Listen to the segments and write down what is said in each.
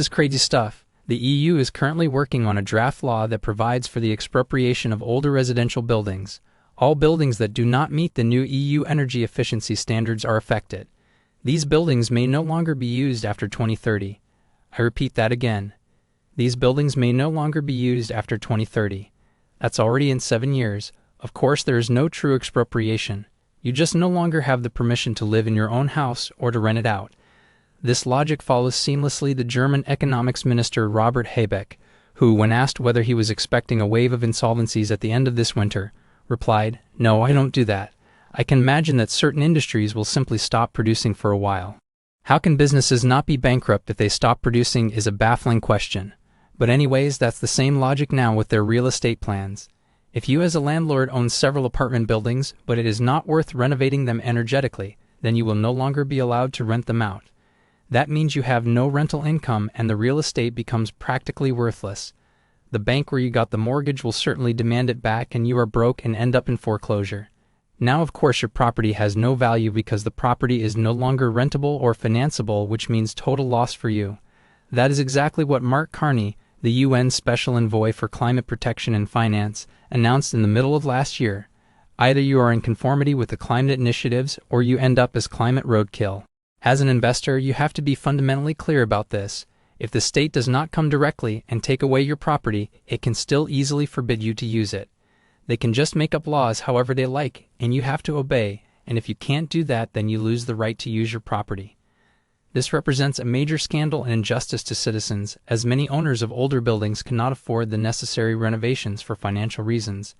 This is crazy stuff. The EU is currently working on a draft law that provides for the expropriation of older residential buildings. All buildings that do not meet the new EU energy efficiency standards are affected. These buildings may no longer be used after 2030. I repeat that again. These buildings may no longer be used after 2030. That's already in 7 years. Of course, there is no true expropriation. You just no longer have the permission to live in your own house or to rent it out. This logic follows seamlessly the German economics minister Robert Habeck, who, when asked whether he was expecting a wave of insolvencies at the end of this winter, replied, "No, I don't do that. I can imagine that certain industries will simply stop producing for a while." How can businesses not be bankrupt if they stop producing is a baffling question. But anyways, that's the same logic now with their real estate plans. If you as a landlord own several apartment buildings, but it is not worth renovating them energetically, then you will no longer be allowed to rent them out. That means you have no rental income and the real estate becomes practically worthless. The bank where you got the mortgage will certainly demand it back and you are broke and end up in foreclosure. Now, of course, your property has no value because the property is no longer rentable or financeable, which means total loss for you. That is exactly what Mark Carney, the UN Special Envoy for Climate Protection and Finance, announced in the middle of last year. Either you are in conformity with the climate initiatives or you end up as climate roadkill. As an investor, you have to be fundamentally clear about this. If the state does not come directly and take away your property, it can still easily forbid you to use it. They can just make up laws however they like, and you have to obey, and if you can't do that, then you lose the right to use your property. This represents a major scandal and injustice to citizens, as many owners of older buildings cannot afford the necessary renovations for financial reasons.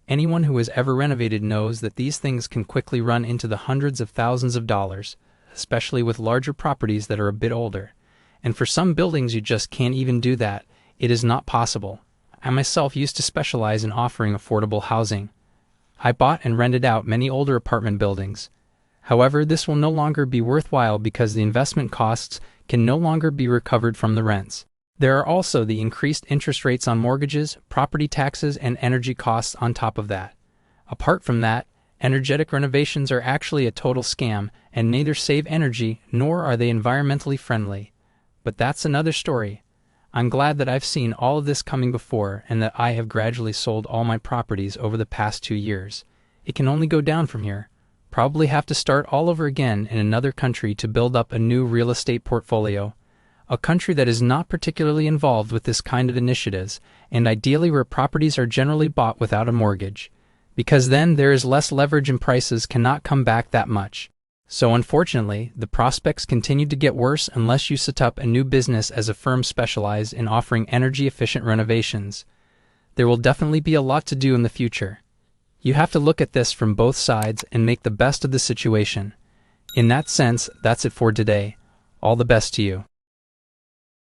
Anyone who has ever renovated knows that these things can quickly run into the hundreds of thousands of dollars, especially with larger properties that are a bit older. And for some buildings you just can't even do that. It is not possible. I myself used to specialize in offering affordable housing. I bought and rented out many older apartment buildings. However, this will no longer be worthwhile because the investment costs can no longer be recovered from the rents. There are also the increased interest rates on mortgages, property taxes, and energy costs on top of that. Apart from that, energetic renovations are actually a total scam and neither save energy nor are they environmentally friendly. But that's another story. I'm glad that I've seen all of this coming before and that I have gradually sold all my properties over the past 2 years. It can only go down from here. Probably have to start all over again in another country to build up a new real estate portfolio. A country that is not particularly involved with this kind of initiatives, and ideally where properties are generally bought without a mortgage. Because then there is less leverage and prices cannot come back that much. So unfortunately, the prospects continue to get worse unless you set up a new business as a firm specialized in offering energy-efficient renovations. There will definitely be a lot to do in the future. You have to look at this from both sides and make the best of the situation. In that sense, that's it for today. All the best to you.